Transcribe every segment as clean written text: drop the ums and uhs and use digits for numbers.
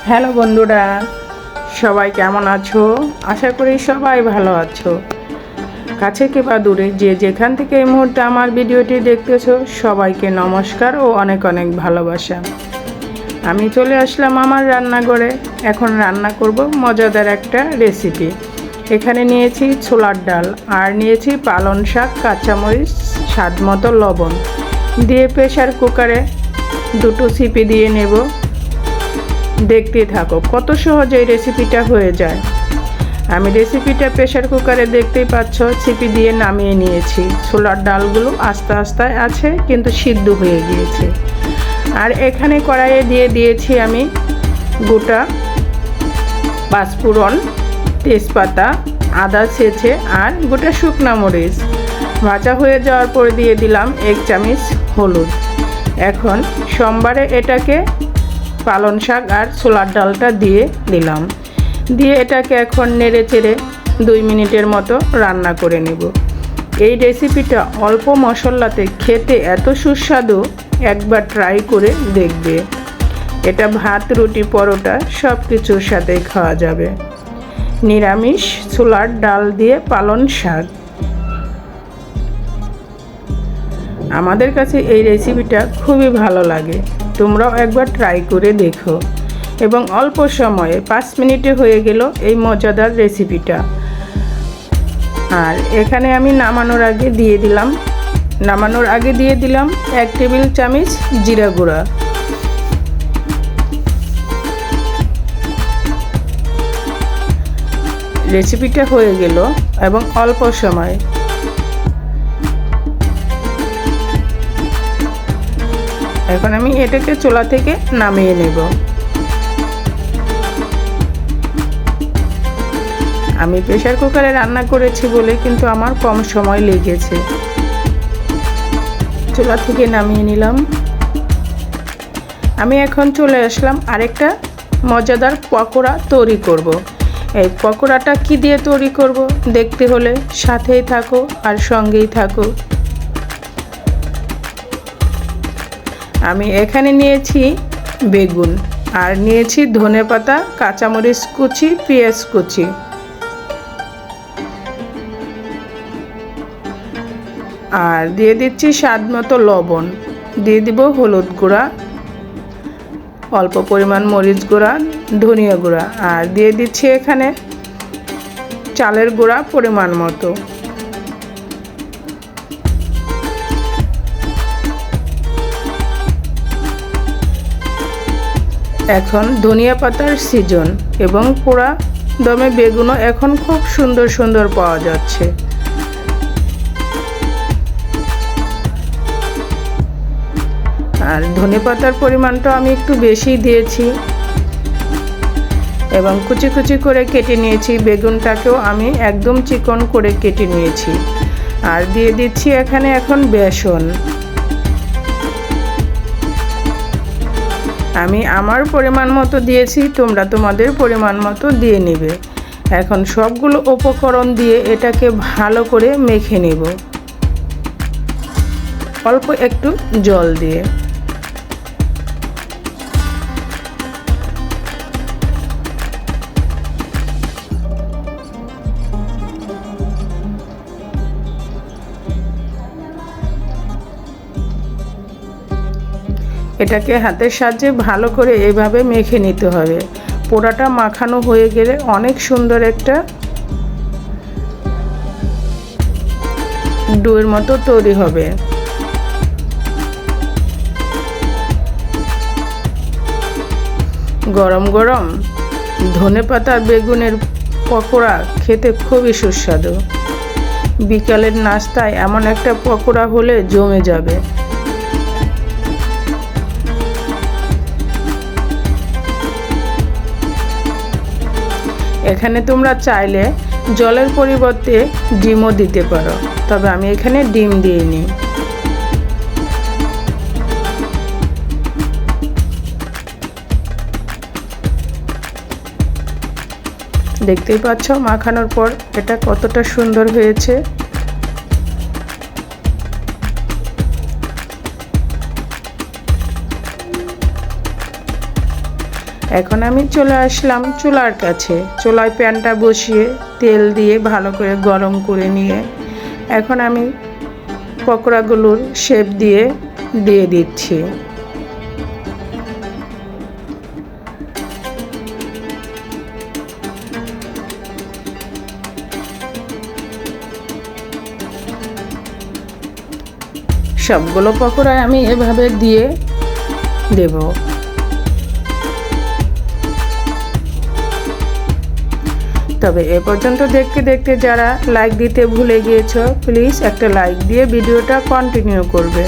Hello বন্ধুরা, সবাই কেমন আছো? আশা করি সবাই ভালো আছো। কাছে কিংবা দূরে যে যেখান থেকে এই মুহূর্তে আমার ভিডিওটি দেখতেছো, সবাইকে নমস্কার ও অনেক অনেক ভালোবাসা। আমি চলে আসলাম আমার রান্নাঘরে। এখন রান্না করব মজাদার একটা রেসিপি। এখানে নিয়েছি ছোলার ডাল আর নিয়েছি পালং শাক, কাঁচামরিচ, স্বাদ মতো লবণ দিয়ে প্রেসার কুকারে দুটো সিটি দিয়ে নেব। দেখতে থাকো কত সহজে এই রেসিপিটা হয়ে যায়। আমি রেসিপিটা প্রেসার কুকারে দেখতেই পাচ্ছ, সিটি দিয়ে নামিয়ে নিয়েছি। ছোলার ডালগুলো আস্তে আস্তে আছে কিন্তু সিদ্ধ হয়ে গিয়েছে। আর এখানে কড়াইয়ে দিয়ে দিয়েছি আমি গোটা পাঁচফোড়ন, তেজপাতা, আদা ছেঁচে আর গোটা শুকনা মরিচ। ভাজা হয়ে যাওয়ার পরে দিয়ে দিলাম 1 চামচ হলুদ। এখন সোমবারে এটাকে পালং শাক আর ছোলার ডালটা দিয়ে দিলাম। দিয়ে এটাকে এখন নেড়ে চেড়ে 2 মিনিটের মতো রান্না করে নেব। এই রেসিপিটা অল্প মশলাতে খেতে এত সুস্বাদু, একবার ট্রাই করে দেখবে। এটা ভাত, রুটি, পরোটা সব কিছুর সাথে খাওয়া যাবে। নিরামিষ ছোলার ডাল দিয়ে পালং শাক। আমাদের কাছে এই রেসিপিটা খুবই ভালো লাগে। তোমরাও একবার ট্রাই করে দেখো। এবং অল্প সময়ে 5 মিনিটে হয়ে গেল এই মজাদার রেসিপিটা। আর এখানে আমি নামানোর আগে দিয়ে দিলাম 1 টেবিল চামচ জিরা গুঁড়া। রেসিপিটা হয়ে গেল এবং অল্প সময়। এখন আমি এটাকে চুলা থেকে নামিয়ে নেব। আমি প্রেসার কুকারে রান্না করেছি বলে কিন্তু আমার কম সময় লেগেছে। চুলা থেকে নামিয়ে নিলাম। আমি এখন চলে আসলাম আরেকটা মজাদার পকোড়া তৈরি করব। এই পকোড়াটা কি দিয়ে তৈরি করব দেখতে হলে সাথেই থাকো আর সঙ্গেই থাকো। আমি এখানে নিয়েছি বেগুন আর নিয়েছি ধনেপাতা, কাঁচামরিচ কুচি, পেঁয়াজ কুচি। আর দিয়ে দিচ্ছি স্বাদ মতো লবণ, দিয়ে দিব হলুদ গুঁড়া, অল্প পরিমাণ মরিচ গুঁড়া, ধনিয়া গুঁড়া, আর দিয়ে দিচ্ছি এখানে চালের গুঁড়া পরিমাণ মতো। এখন ধনিয়া পাতার সিজন এবং পোড়া দমে বেগুনও এখন খুব সুন্দর সুন্দর পাওয়া যাচ্ছে। আর ধনিয়া পাতার পরিমাণটা আমি একটু বেশি দিয়েছি এবং কুচি কুচি করে কেটে নিয়েছি। বেগুনটাকেও আমি একদম চিকন করে কেটে নিয়েছি। আর দিয়ে দিচ্ছি এখানে এখন বেসন। আমি আমার পরিমাণ মতো দিয়েছি, তোমরা তোমাদের পরিমাণ মতো দিয়ে নেবে। এখন সবগুলো উপকরণ দিয়ে এটাকে ভালো করে মেখে নেব, অল্প একটু জল দিয়ে। এটাকে হাতের সাহায্যে ভালো করে এইভাবে মেখে নিতে হবে। পোড়াটা মাখানো হয়ে গেলে অনেক সুন্দর একটা ডোয়ের মতো তৈরি হবে। গরম গরম ধনেপাতা বেগুনের পকোড়া খেতে খুবই সুস্বাদু। বিকালের নাস্তায় এমন একটা পকোড়া হলে জমে যাবে। এখানে তোমরা চাইলে জলের পরিবর্তে ডিমও দিতে পারো, তবে আমি এখানে ডিম দিইনি। দেখতেই পাচ্ছ মাখানোর পর এটা কতটা সুন্দর হয়েছে। এখন আমি চলে আসলাম চুলার কাছে। চুলায় প্যানটা বসিয়ে তেল দিয়ে ভালো করে গরম করে নিয়ে এখন আমি পকোড়াগুলোর শেপ দিয়ে দিচ্ছি। সবগুলো পকোড়া আমি এভাবে দিয়ে দেব। তবে এ পর্যন্ত দেখতে দেখতে যারা লাইক দিতে ভুলে গিয়েছো, প্লিজ একটা লাইক দিয়ে ভিডিওটা কন্টিনিউ করবে।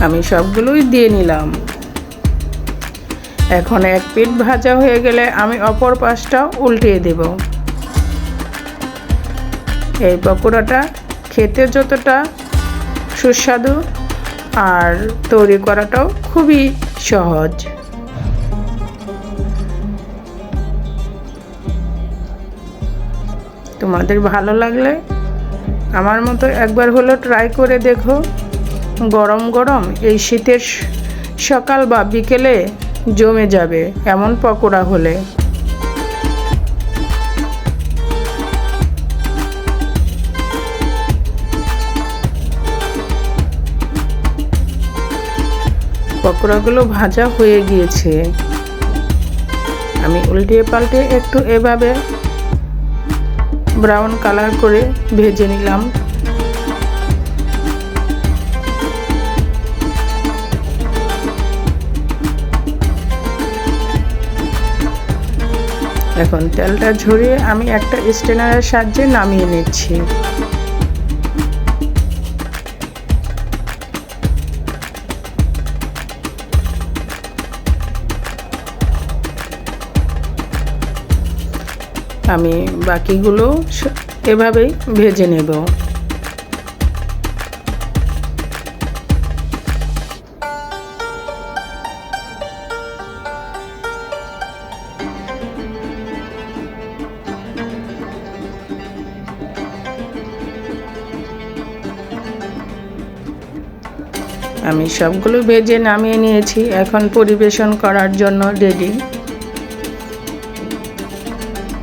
আমি সবগুলোই দিয়ে নিলাম। এখন এক পিঠ ভাজা হয়ে গেলে আমি অপর পাশটা উল্টিয়ে দেব। এই পকোড়াটা খেতে যতটা সুস্বাদু আর তৈরি করাটাও খুবই সহজ। তোমাদের ভালো লাগলে আমার মতো একবার হলো ট্রাই করে দেখো। গরম গরম এই শীতের সকাল বা বিকেলে জমে যাবে এমন পকোড়া হলে। পকোড়াগুলো ভাজা হয়ে গিয়েছে। আমি উল্টিয়ে পাল্টে একটু এভাবে ব্রাউন কালার করে ভেজে নিলাম। এখন তেলটা ঝরিয়ে আমি একটা স্ট্রেনারের সাহায্যে নামিয়ে নিচ্ছি। আমি বাকিগুলো এভাবেই ভেজে নেব। আমি সবগুলো ভেজে নামিয়ে নিয়েছি। এখন পরিবেশন করার জন্য রেডি।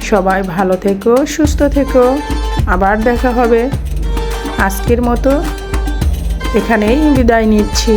সবাই ভালো থেকো, সুস্থ থেকো। আবার দেখা হবে। আজকের মতো এখানেই বিদায় নিচ্ছি।